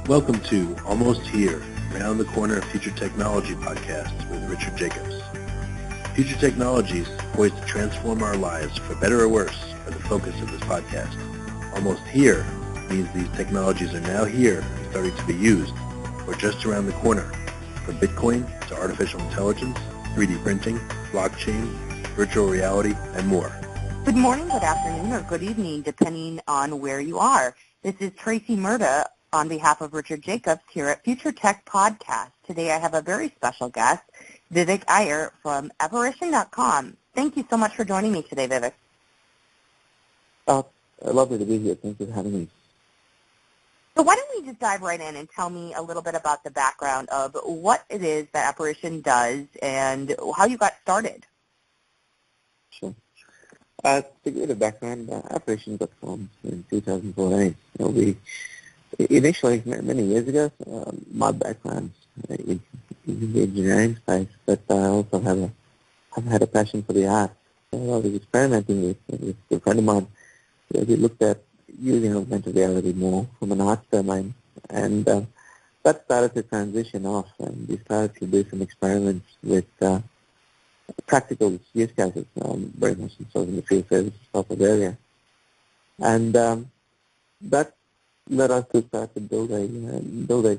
Welcome to Almost Here, Round the Corner Future Technology podcast with Richard Jacobs. Future technologies poised to transform our lives for better or worse are the focus of this podcast. Almost here means these technologies are now here and starting to be used, or just around the corner, from Bitcoin to artificial intelligence, 3D printing, blockchain, virtual reality, and more. Good morning, good afternoon, or good evening, depending on where you are. This is Tracy Murda on behalf of Richard Jacobs here at Future Tech Podcast. Today I have a very special guest, Vivek Aiyer from Appearition.com. Thank you so much for joining me today, Vivek. Lovely to be here. Thank you for having me. So why don't we just dive right in and tell me a little bit about the background of what it is that Appearition does and how you got started. Sure. To give a background, Appearition got formed in 2014. Initially, many years ago, my background is in the engineering space, but I also have had a passion for the arts. So I was experimenting with a friend of mine. We looked at using augmented reality more from an arts domain, and that started to transition off, and we started to do some experiments with practical use cases, very much in the field services type of area. And that led us to start to build a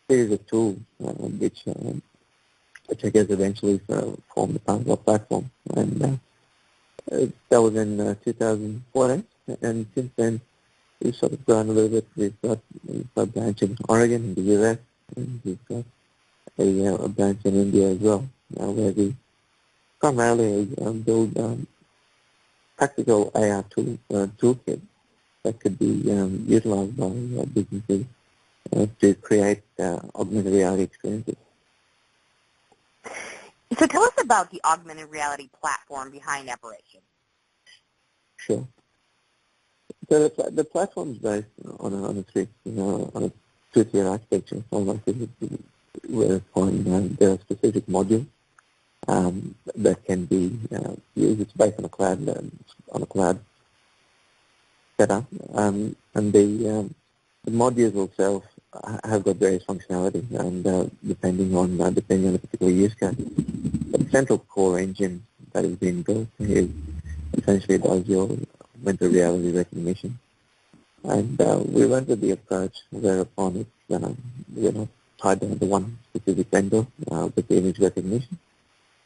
series of tools, which I guess eventually formed the part of our platform. And that was in 2014, and since then we've sort of grown a little bit. We've got a branch in Oregon in the US, and we've got a branch in India as well, where we primarily build practical AR toolkits that could be utilized by businesses to create augmented reality experiences. So tell us about the augmented reality platform behind Appearition. Sure. So the platform is based on a two-tier architecture. Whereupon there are specific modules that can be used. It's based on a cloud setup, and the modules themselves have got various functionality, and depending on the particular use case. The central core engine that is being built is essentially does your augmented reality recognition, and we went with the approach whereupon we're not tied down to one specific vendor with the image recognition.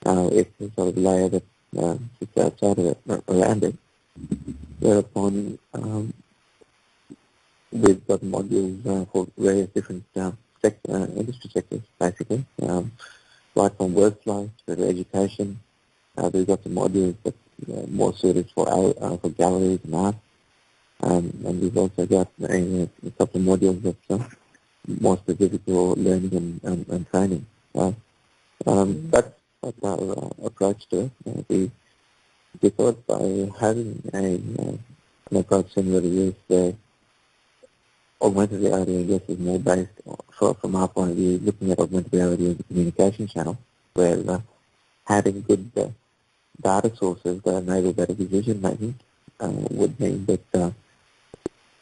It's a sort of layer that sits outside of it, around it, whereupon we've got modules for various different industry sectors, basically, right from workflow to education. We've got some modules that are more suited for galleries and art, and we've also got a couple of modules that are more specific for learning and training. That's our approach to it. We thought by having an approach similar to this, where augmented reality, I guess, is more based, from our point of view, looking at augmented reality as a communication channel, where having good data sources that enable better decision making would mean that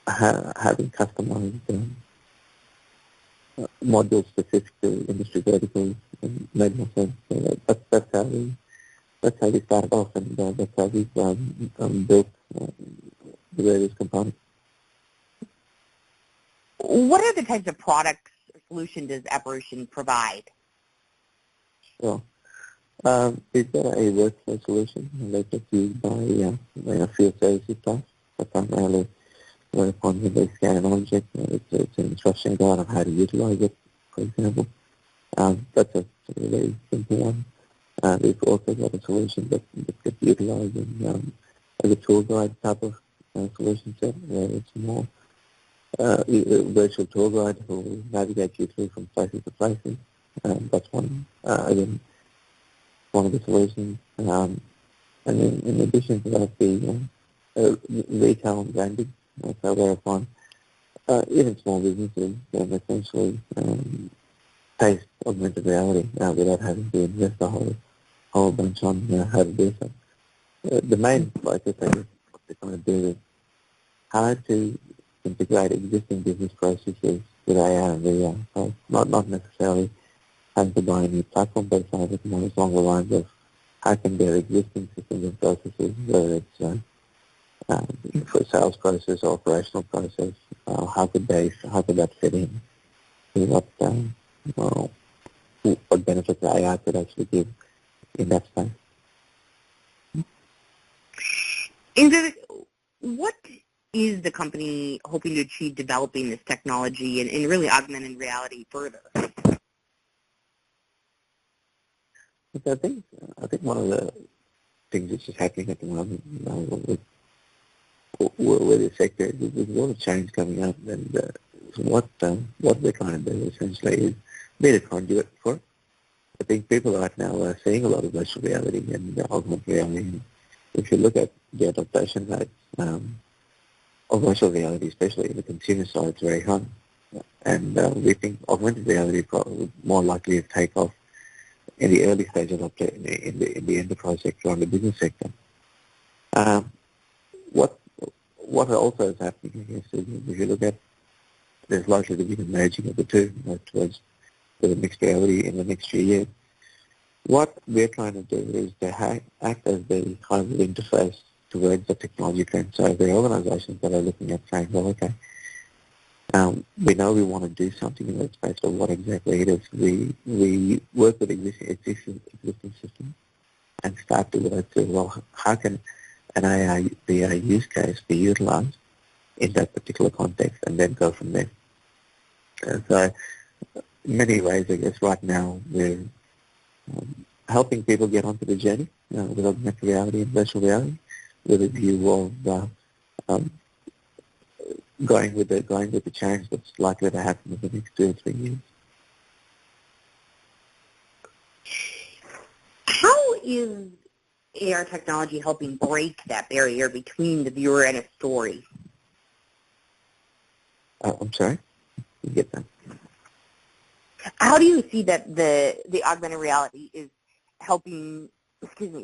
having customized modules specific to industry verticals made more sense. So that's how we started off, and that's how we've built the various components. What are the types of products or solutions does Appearition provide? Sure. We've got a workflow solution that's used by field services staff, so primarily whereupon when they scan an object, it's an instruction guide on how to utilize it, for example. That's a very simple one. We've also got a solution that gets utilized as a tour guide type of solution set, where it's more a virtual tour guide who will navigate you through from places to places. That's one of the solutions. And in addition to that, the retail and branding, so whereupon even small businesses can essentially taste augmented reality without having to invest a whole bunch on how to do so. The main focus is what they're trying to do is how to integrate existing business processes with AR and VR. So not necessarily having to buy a new platform, but I think more along the lines of how can their existing systems and processes, whether it's for a sales process or operational process, how could that fit in? See what benefits the AI could actually give in that space. What is the company hoping to achieve developing this technology and really augmented reality further? I think one of the things that's just happening at the moment with the sector is there's a lot of change coming up, and what we're trying to do essentially is be a conduit for it. I think people right now are seeing a lot of virtual reality and augmented reality. And if you look at the adaptation rates of virtual reality, especially in the consumer side, it's very high. And we think augmented reality is probably more likely to take off in the early stages of in the enterprise sector or the business sector. What also is happening, I guess, is if you look at, there's likely to be the merging of the two towards the mixed reality in the next few years. What we're trying to do is to act as the kind of interface towards the technology trend. So there are organizations that are looking at saying, well, okay, we know we want to do something in that space, but what exactly it is. We work with existing systems and start to look at, well, how can an AI use case be utilized in that particular context, and then go from there. So in many ways, I guess right now we're helping people get onto the journey with augmented reality and virtual reality, with a view of going with the change that's likely to happen in the next 2 or 3 years. How is AR technology helping break that barrier between the viewer and a story? I'm sorry? You get that? How do you see that the augmented reality is helping,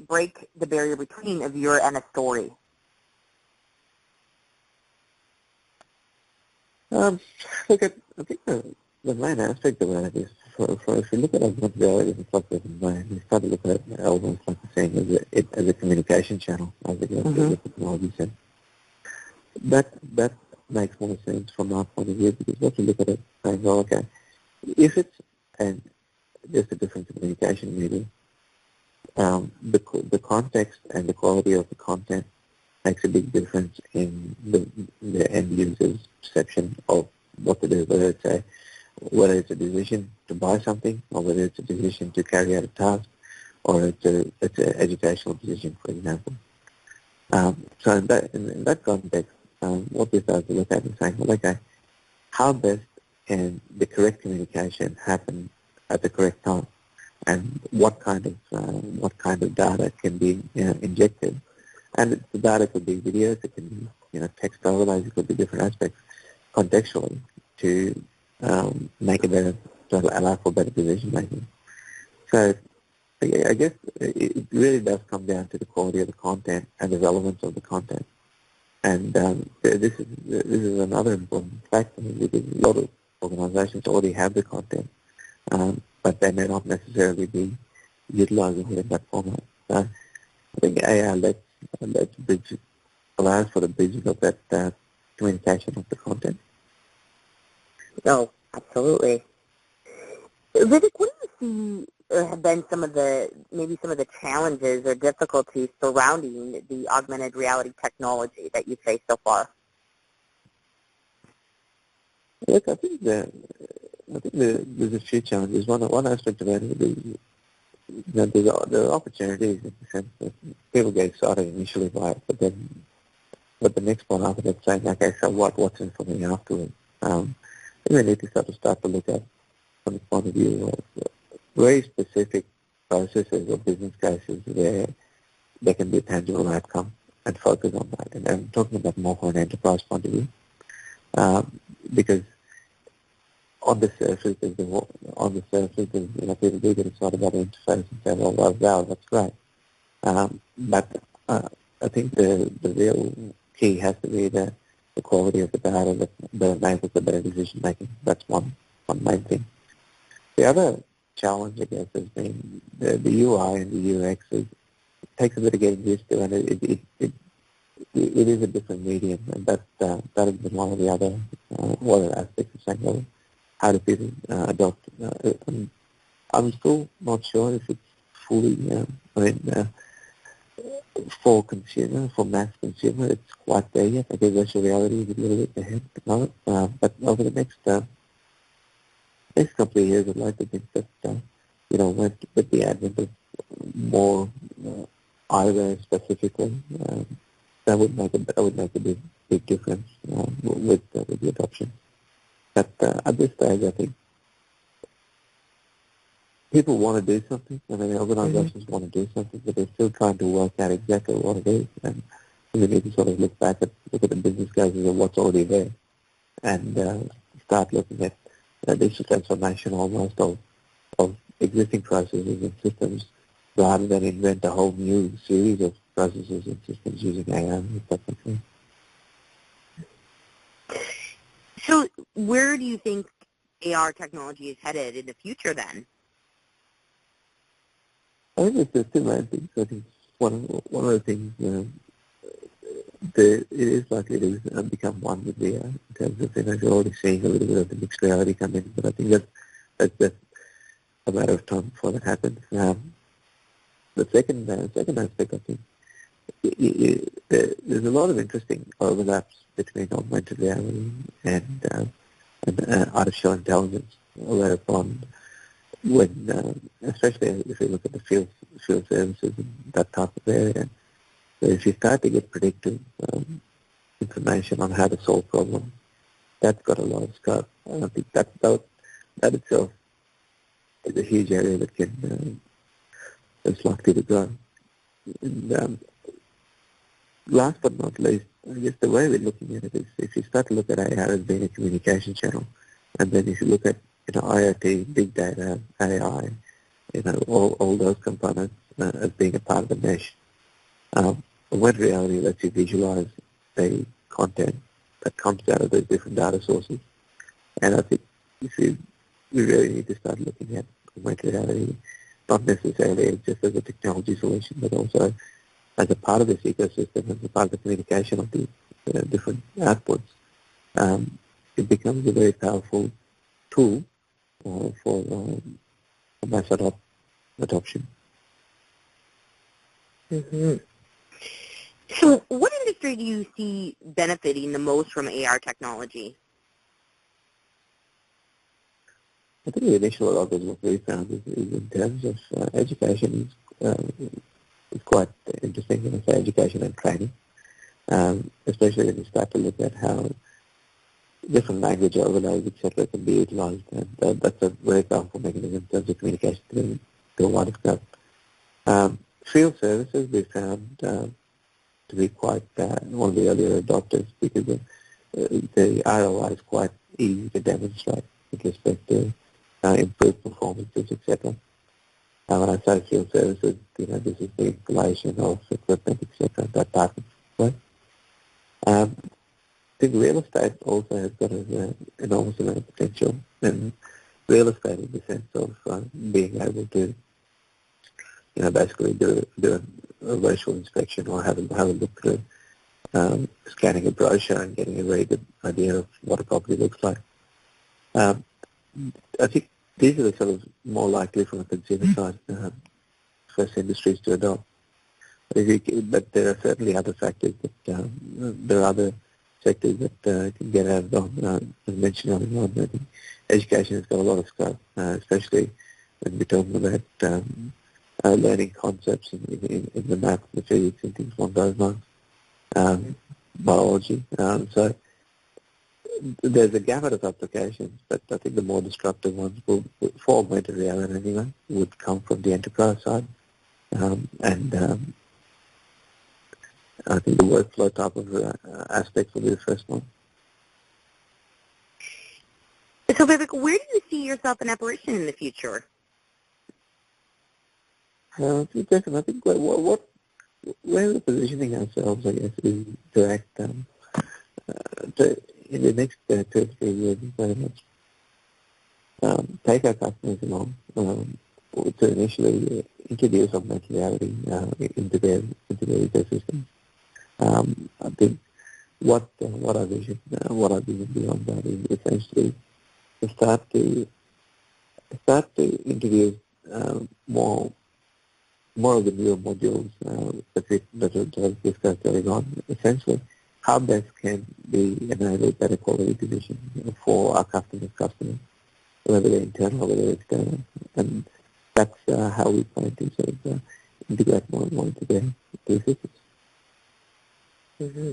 break the barrier between a viewer and a story? Look, I think the main aspect of that is, if you look at augmented reality as a software domain, you start to look at it almost like the same as a communication channel, as it goes to the technology sense. That makes more sense from our point of view, because what you look at it saying, well, okay, if it's just a different communication medium, the context and the quality of the content makes a big difference in the end user's perception of what to do, whether it's a decision to buy something, or whether it's a decision to carry out a task, or it's an educational decision, for example. So in that context, what we start to look at is saying, well, okay, how best can the correct communication happen at the correct time, and what kind of data can be injected. And the data could be videos, it can be text overlays, it could be different aspects contextually to make it better, to allow for better decision making. So I guess it really does come down to the quality of the content and the relevance of the content. And this is another important factor, because a lot of organizations already have the content, but they may not necessarily be utilizing it in that format. So I think AI allows for the bridging of that communication of the content. No, absolutely. Vivek, what do you see have been some of the challenges or difficulties surrounding the augmented reality technology that you've faced so far? Look, I think there's a few challenges. One aspect of it is there are opportunities in the sense that people get excited initially by it, but the next one after that saying, okay, so what's in for me afterwards? We need to start to look at, from the point of view of very specific processes or business cases where there can be a tangible outcome, and focus on that. And I'm talking about more from an enterprise point of view, because on the surface, people do get excited about the interface and say, well, wow, that's great. But I think the real key has to be the the quality of the data that enables the better decision making. That's one main thing. The other challenge, I guess, has been the UI and the UX. It takes a bit of getting used to, and it is a different medium, and that has been one of the other aspects of saying, well, how do people adopt? I'm still not sure if it's fully. For consumer, for mass consumer, it's quite there yet. I guess virtual reality is a little bit ahead of it. But over the next couple of years, I'd like to think that with the advent of more eyewear specifically, that would make a big difference with the adoption. But at this stage, I think people want to do something. I mean, organizations want to do something, but they're still trying to work out exactly what it is. And we need to sort of look at the business cases of what's already there, and start looking at digital transformation almost of existing processes and systems, rather than invent a whole new series of processes and systems using AI. If that makes sense. So where do you think AR technology is headed in the future then? I think there's two main things. I think one of the things it is likely to become one with VR in terms of, you're already seeing a little bit of the mixed reality come in, but I think that's a matter of time before that happens. The second aspect, I think, there's a lot of interesting overlaps between augmented reality and artificial intelligence, whereupon when, especially if you look at the field services and that type of area, so if you start to get predictive information on how to solve problems, that's got a lot of scope. And I think that itself is a huge area that is likely to grow. And last but not least, I guess the way we're looking at it is, if you start to look at AR as being a communication channel, and then if you look at IoT, big data, AI, all those components as being a part of the mesh. Augmented reality lets you visualize the content that comes out of those different data sources. And I think we really need to start looking at augmented reality, not necessarily just as a technology solution, but also as a part of this ecosystem, as a part of the communication of these different outputs. It becomes a very powerful tool for mass adoption. Mm-hmm. So what industry do you see benefiting the most from AR technology? I think the initial lot of what we found is in terms of education is quite interesting when I say education and training, especially when you start to look at how different language overlays, etc., can be utilized, and that's a very powerful mechanism in terms of communication to a wider scope. Field services we found to be quite one of the earlier adopters, because the ROI is quite easy to demonstrate with respect to improved performances, etc. When I say field services, this is the installation of equipment, etc., that type of way. I think real estate also has got an enormous amount of potential, and real estate in the sense of being able to, basically do a virtual inspection or have a look through, scanning a brochure and getting a very good idea of what a property looks like. I think these are the sort of more likely from a consumer side first industries to adopt. But there are certainly other factors that there are other sectors that can get added on. As mentioned earlier on, I think education has got a lot of scope, especially when we're talking about learning concepts in the math, the physics, and things along those lines, biology. So there's a gamut of applications, but I think the more disruptive ones, for augmented reality anyway, would come from the enterprise side. And I think the workflow type of aspects will be the first one. So, Vivek, where do you see yourself in Appearition in the future? I think where we're positioning ourselves, I guess, is to act in the next 2 or 3 years, we very much take our customers along to initially introduce augmented reality into their ecosystem. I think what our vision beyond that is essentially to start to introduce more of the newer modules that are discussed earlier on. Essentially, how best can we enable better quality position for our customers, whether they're internal or whether they're external, and that's how we plan to sort of integrate more and more into their systems. Mm-hmm.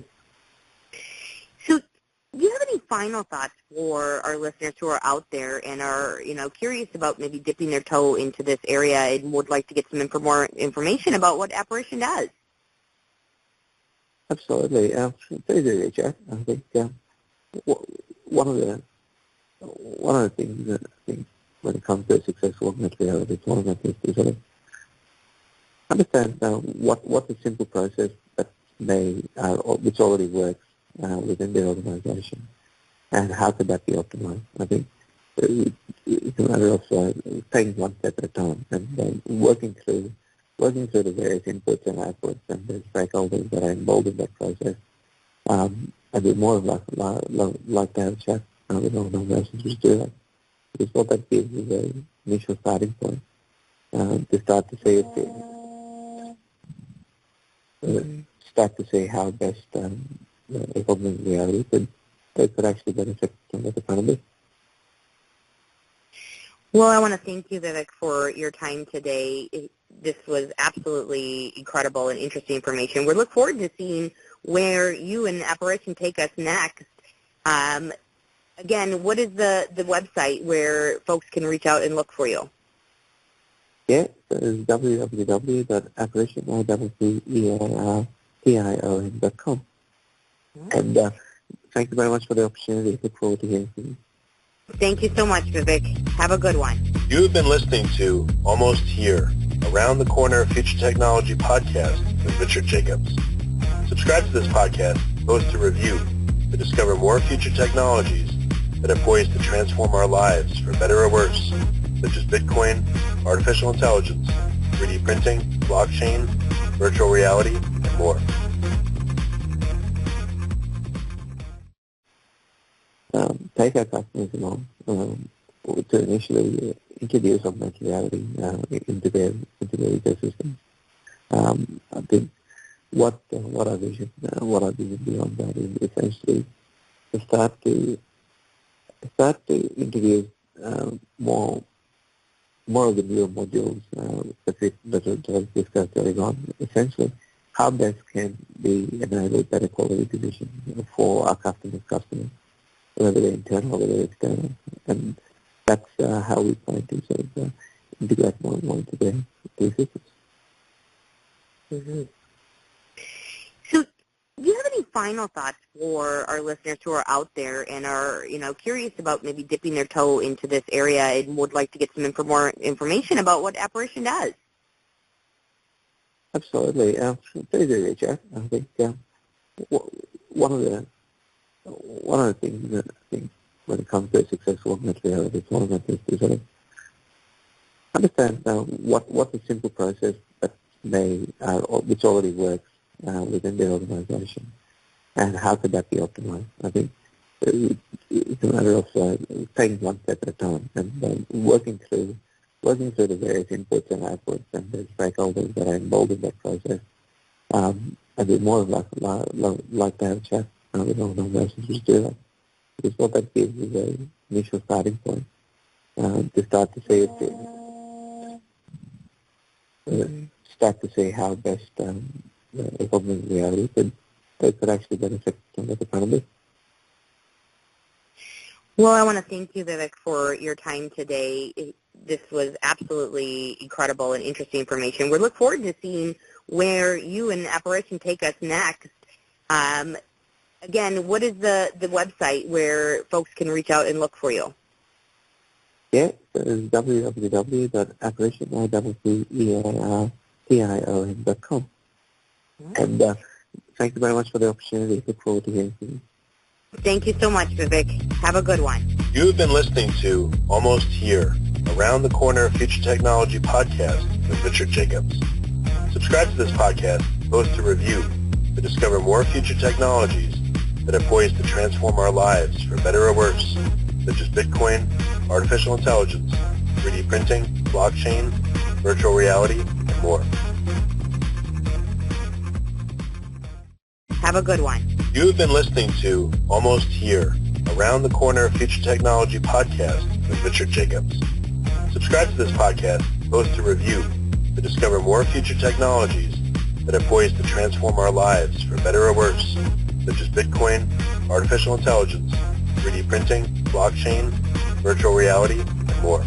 So, do you have any final thoughts for our listeners who are out there and are, curious about maybe dipping their toe into this area and would like to get some more information about what Appearition does? Absolutely. Please do reach out. I think one of the things that I think when it comes to a successful augmented reality deployment is to sort of understand what's a simple process that which already works within their organization, and how could that be optimized. I think it's a matter of taking one step at a time and working through the various inputs and outputs and the stakeholders that are involved in that process. I'd be more like to have a chat with organizations which do that, because what that gives is an initial starting point to start to see how best augmented reality could actually benefit from that economy. Well, I want to thank you, Vivek, for your time today. This was absolutely incredible and interesting information. We look forward to seeing where you and Appearition take us next. Again, what is the website where folks can reach out and look for you? Yeah, so it's www.apparition.com. And thank you very much for the opportunity. Look forward to hearing from you. Thank you so much, Vivek. Have a good one. You have been listening to Almost Here, Around the Corner Future Technology podcast with Richard Jacobs. Subscribe to this podcast, post a review to discover more future technologies that are poised to transform our lives for better or worse, such as Bitcoin, artificial intelligence, 3D printing, blockchain, virtual reality, and more. Take our customers along to initially introduce augmented reality into their ecosystem. I think what our vision beyond that is essentially to start to introduce more of the newer modules that are discussed earlier on. Essentially, how best can we enable better quality position for our customers, whether they're internal or whether they're external, and that's how we plan to sort of integrate more and more into their systems. Mm-hmm. So, do you have any final thoughts for our listeners who are out there and are, curious about maybe dipping their toe into this area and would like to get some more information about what Appearition does? Absolutely. Please do reach out. I think one of the things that I think when it comes to a successful augmented reality deployment is to sort of understand what's a simple process that which already works within their organization, and how could that be optimized. I think it's a matter of taking one step at a time and working through the various inputs and outputs and the stakeholders that are involved in that process. I'd be more like to have a chat with organizations which do that, because what that gives is an initial starting point to start to see how best augmented reality could actually benefit from that economy. Well, I want to thank you, Vivek, for your time today. This was absolutely incredible and interesting information. We look forward to seeing where you and Appearition take us next. Again, what is the website where folks can reach out and look for you? Yeah, so it's www.apparition.com. And thank you very much for the opportunity. Look forward to hearing from you. Thank you so much, Vivek. Have a good one. You have been listening to Almost Here, Around the Corner Future Technology podcast with Richard Jacobs. Subscribe to this podcast, post a review to discover more future technologies that are poised to transform our lives for better or worse, such as Bitcoin, artificial intelligence, 3D printing, blockchain, virtual reality, and more. Have a good one. You have been listening to Almost Here, Around the Corner Future Technology podcast with Richard Jacobs. Subscribe to this podcast, post a review to discover more future technologies that are poised to transform our lives for better or worse, such as Bitcoin, artificial intelligence, 3D printing, blockchain, virtual reality, and more.